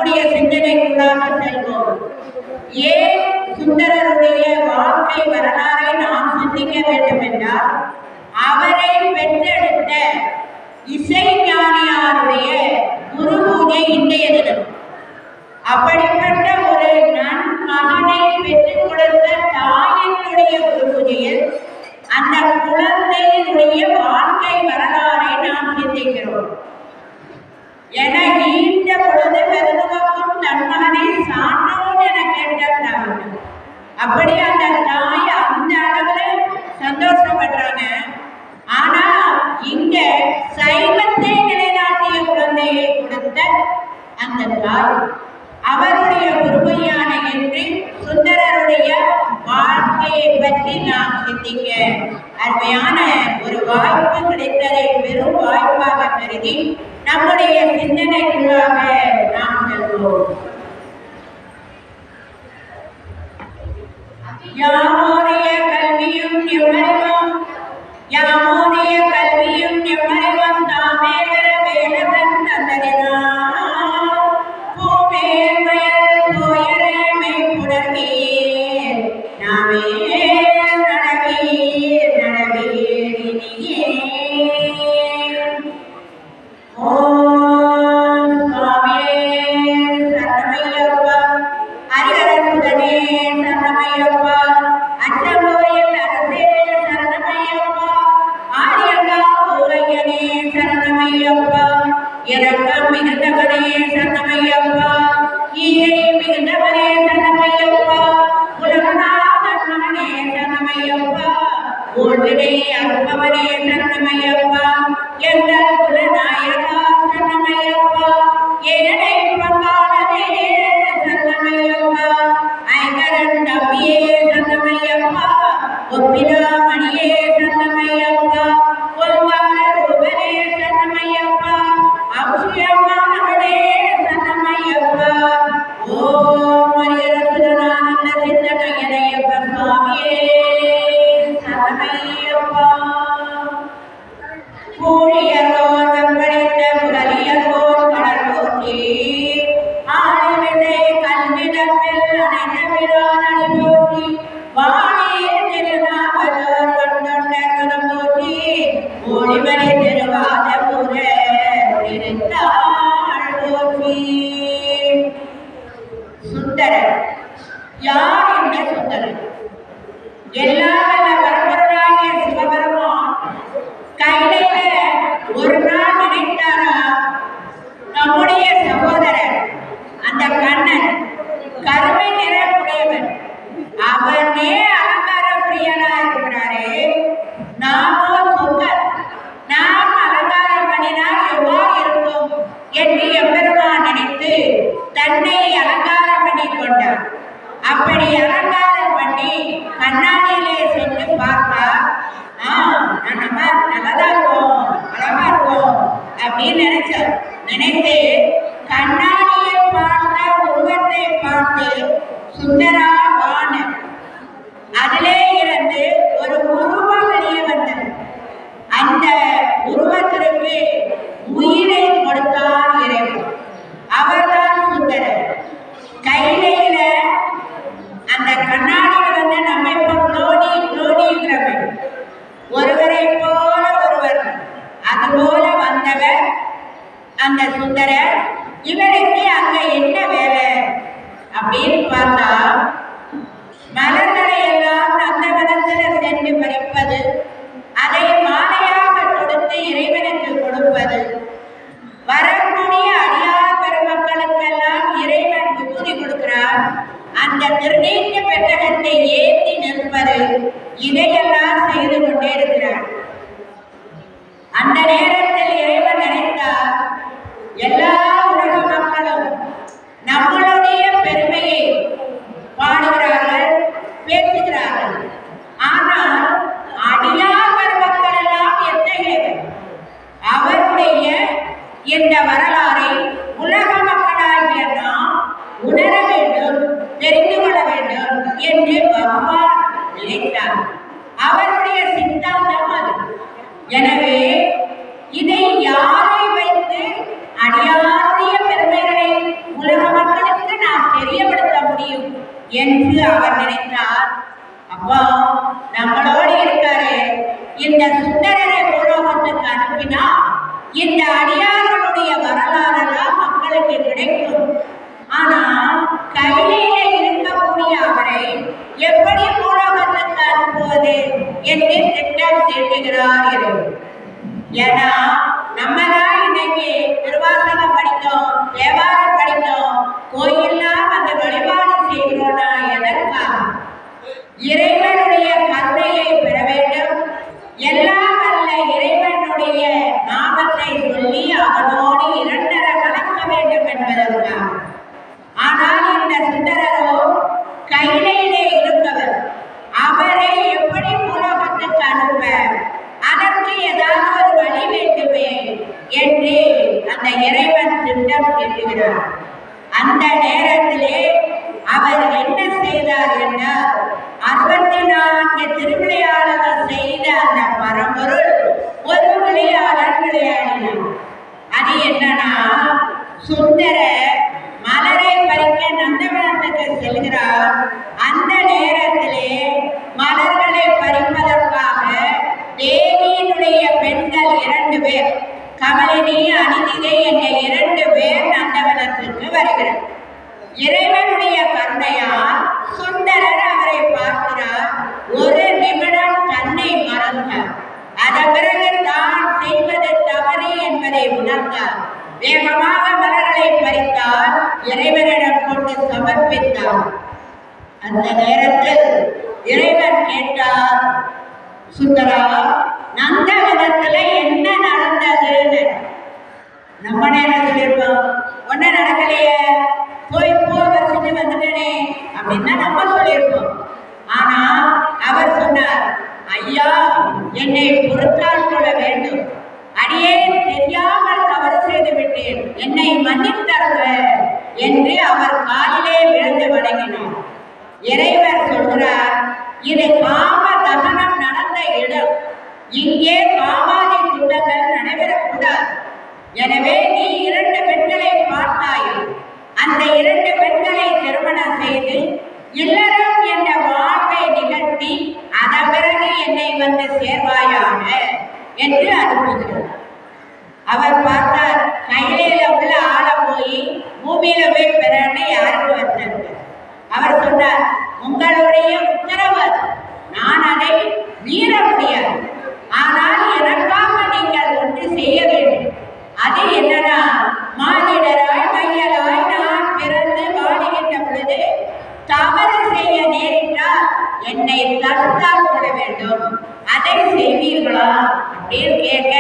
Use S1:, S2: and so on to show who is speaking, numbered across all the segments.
S1: நம்முடைய சிந்தனைக்குள்ளாக செல்வோம். ஏன் சுந்தரருடைய வாழ்க்கை வரலாறை நாம் சிந்திக்க வேண்டும் என்றால், அவரை பெற்றெடுத்த இசைஞானியாருடைய குரு பூஜை இன்றைய தினம். அப்படிப்பட்ட ஒரு நன்மகனை பெற்றுக் கொடுத்த தாயினுடைய குரு பூஜையில் அந்த குழந்தையினுடைய வாழ்க்கை வரலாறை நாம் சிந்திக்கிறோம். என ஈண்ட பொழுது பெருதுவக்கும் தன்மகனை சான்றோன் என கேட்டாங்க. அப்படி அந்த தாய் அந்த அளவுல சந்தோஷப்படுறாங்க. ஆனா இங்க சைவத்தை நிலைநாட்டிய குழந்தையை கொடுத்த அந்த தாய் அவருடைய குருமையான என்று சுந்தரருடைய வாழ்க்கையை பற்றி நாம் சிந்திக்க அருமையான ஒரு வாய்ப்பு கிடைத்ததை பெரும் வாய்ப்பாக கருதி நம்முடைய சிந்தனைக்குள்ளாக நாம் செல்வோம். யாமோடைய கல்வியும் எவ்வளவும் யாமோடைய கல்வியும் எவ்வளவும் தாமே பெற வேலவன் தந்ததினார் நினைத்து கண்ணாடியை பார்த்த உருவத்தை பார்த்து சுந்தராவான அதிலே இருந்து ஒரு உருவம் வெளியே வந்தது. அந்த உருவத்திற்கு உயிரை கொடுத்தார் இறைவன். அவர்தான் சுந்தரர். கையில அந்த கண்ணாடியில் வந்து நம்ம இப்போ நோடிங்கிறவன் ஒருவரை போல ஒருவர், அதுபோல வந்தவர் அந்த சுந்தரர். இவருக்கு அங்க என்ன வேலை அப்படின்னு பார்த்தா, மலர்களை எல்லாம் அந்த மனத்தில் சென்று பறிப்பது, அதை மாலையாக கொடுத்து இறைவனுக்கு கொடுப்பது, வரக்கூடிய அடியார் பெருமக்களுக்கெல்லாம் இறைவன் விபூதி கொடுக்கிறார், அந்த திருநீற்ற பெட்டகத்தை ஏற்றி நிற்பது, இதையெல்லாம் செய்து கொண்டே இருக்கிறார். அந்த நேரத்தில் இறைவன் நினைத்தார், எல்லா உலக மக்களும் நம்மளுடைய பெருமையை பாடுகிறார்கள், பேசுகிறார்கள். ஆனால் அடியார் பெருமக்கள் எல்லாம் எத்தகையவர்? அவருடைய இந்த வரலாறை உலக மக்களாகிய நாம் உணர வேண்டும், தெரிந்து கொள்ள வேண்டும் என்று பகவான் நினைத்தார். அவருடைய சித்தாந்தம் அது. எனவே இதை என்று அவர் நினைத்தார். அப்பா நம்மளோடு இருக்காரு, இந்த சுந்தரரை பூலோகத்துக்கு அனுப்பினா இந்த அடியார்களுடைய வரலாறெல்லாம் மக்களுக்கு கிடைக்கும். ஆனா கையில இருக்கக்கூடிய அவரை எப்படி பூலோகத்துக்கு அனுப்புவது என்று திட்டம் தீட்டுகிறார். ஏன்னா நம்மதான் இன்னைக்கு திருவாசகம் படித்தோம், தேவாரம் படித்தோம், கோயில்லாம் அந்த வழிபாடு செய்கிறோம்னா எதற்காக? இறைவனுடைய கருணையை பெற வேண்டும், எல்லாம் அல்ல இறைவனுடைய நாமத்தை சொல்லி அவனோடு இரண்டரை கலக்க வேண்டும் என்பதற்காக. ஆனால் இந்த சுந்தரரோ கையிலே இருந்தவர், அவரை எப்படி பூலோகத்துக்கு அனுப்ப, அதற்கு ஏதாவது ஒரு வழி வேண்டுமே என்று அந்த இறைவன் திட்டம் தீட்டுகிறார். அந்த நேரத்திலே அவர் என்ன செய்தார் என்றால் 64 திருவிளையாடல்கள் செய்த அந்த பரம்பொருள் ஒரு விளையாடல் விளையாடினார். அது என்னன்னா, சுந்தர மலரை பறிக்க நந்தவனத்துக்கு செல்கிறார். அந்த நேரத்திலே மலர்களை பறிப்பதற்காக தேவியினுடைய பெண்கள் 2 பேர், கமலினி அனிதிகை என்ற 2 பேர் நந்தவனத்திற்கு வருகிறார். இறைவனுடைய கருணையால் சுந்தரர் அவரை பார்க்கிறார். ஒரு நிமிடம் தன்னை மறந்தார். அதன் பிறகு தான் செய்வது தவறு என்பதை உணர்ந்தார். வேகமாக மலர்களை பறித்தார், இறைவனிடம் கொண்டு சமர்ப்பித்தார். அந்த நேரத்தில் இறைவன் கேட்டார், சுந்தரா நந்தவனத்துல என்ன நடந்ததுன்னு. நம்ம நேரம் சொல்லியிருப்போம், ஒன்னும் நடக்கலையே, போய் வச்சுட்டு வந்துட்டனே அப்படின்னா நம்ம சொல்லியிருப்போம். ஆனா அவர் சொன்னார், ஐயா என்னை பொறுத்தால் கொள்ள வேண்டும், அடியே தெரியாமல் தவறு செய்து விட்டேன், என்னை மன்னித்தருக என்று அவர் காலிலே விழுந்து வணங்கினார். இறைவர் சொல்கிறார், இது காம தகனம் நடந்த இடம், இங்கே காமாதி குண்டங்கள் நடைபெறக்கூடாது. எனவே நீ 2 பெண்களை பார்த்தாய், அந்த 2 பெண்களை திருமணம் செய்து இல்லறம் என்ற வாழ்வை நிகழ்த்தி அதன் பிறகு என்னை வந்து சேர்வாயாக என்று அனுப்புகிறார். அவர் பார்த்தார், கையில உள்ள ஆளை போய் பூமியில போய் பெறன்னு யாருக்கு வந்தார். அவர் சொன்னார், உங்களுடைய உத்தரவு, நான் அதை மீற முடியாது, ஆனால் எனக்காக நீங்கள் ஒன்று செய்ய வேண்டும். அது என்னன்னா, மானிடராய் மையலாய் நான் பிறந்து வாழுகின்ற பொழுது தவறு செய்ய நேரிட்டால் என்னை தடுத்தால் கொள்ள வேண்டும், அதை செய்வீர்களா அப்படின்னு கேட்க,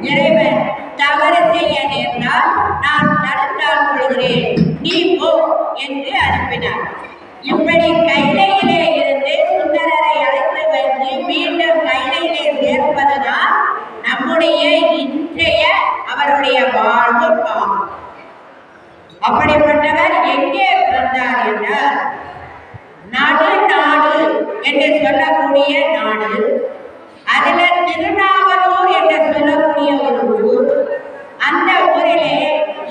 S1: இறைவன் தவறு செய்ய நேர்ந்தால் நான் தடுத்தால் கொள்கிறேன், நீ போ என்று அனுப்பினார். இப்படி கைலையிலே இருந்து சுந்தரரை அழைத்து வந்து மீண்டும் கைலையிலே சேர்ப்பதுதான் நம்முடைய இன்றைய அவருடைய வாழ்வு பாவம். அப்படிப்பட்டவர் எங்கே பிறந்தார் என்றால், நடுநாடு என்று சொல்லக்கூடிய நாடு, அதுல திருநாவலூர் என்று சொல்லக்கூடிய ஒரு ஊர். அந்த ஊரிலே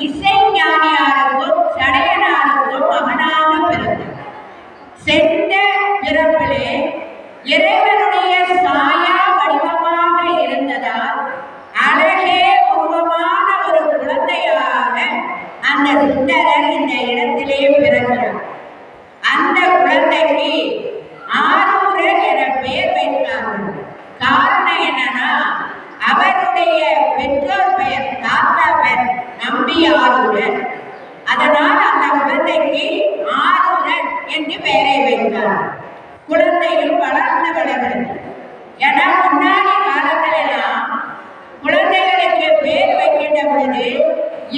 S1: இசைஞானியாருக்கும் சடையனாருக்கும் மகனாக பிறந்தார். சென்ற பிறப்பிலே இறைவனுடைய சாயா வடிவமாக இருந்ததால் அழகே உருவமான ஒரு குழந்தையாக அந்த சுந்தரர் இந்த இடத்திலே பிறந்தார். அந்த குழந்தைக்கு ஆரூரர் என பெயர் வைத்தார்கள். காரணம் என்னன்னா, அவருடைய பெற்றோர் பெயர், தாத்தா பெயர் நம்பி ஆரூரர். அதனால் அந்த குழந்தைக்கு ஆரூரன் என்று பெயரை வைத்தார். குழந்தையும் வளர்ந்து வளர்கிறது. ஏன்னா முன்னாடி காலத்திலெல்லாம் குழந்தைகளுக்கு பெயர் வைக்கின்ற பொழுது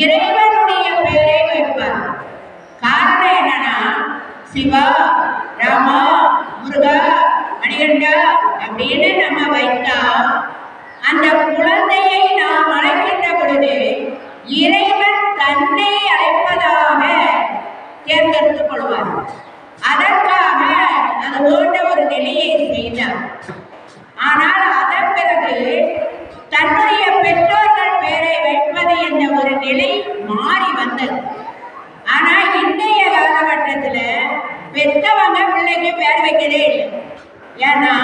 S1: இறைவனுடைய பெயரை வைப்பார். காரணம் என்னன்னா, சிவா, ராமா, முருகா, மணிகண்டா அப்படின்னு நம்ம வைத்தா அந்த குழந்தையை நாம் அழைக்கின்ற பொழுது இறைவன் தன்னை அழைப்பதாக தேர்ந்தெடுத்துக் கொள்வார். அதற்காக அது போன்ற ஒரு நிலையை செய்தார். ஆனால் அதன் பிறகு தன்னுடைய பெற்றோர்கள் பெயரை வைப்பது என்ற ஒரு நிலை மாறி வந்தது. ஆனால் இன்றைய காலகட்டத்தில் பெற்ற பெத்தவங்க பிள்ளைக்கு பேர் வைக்கவே இல்லை. ஏன்னா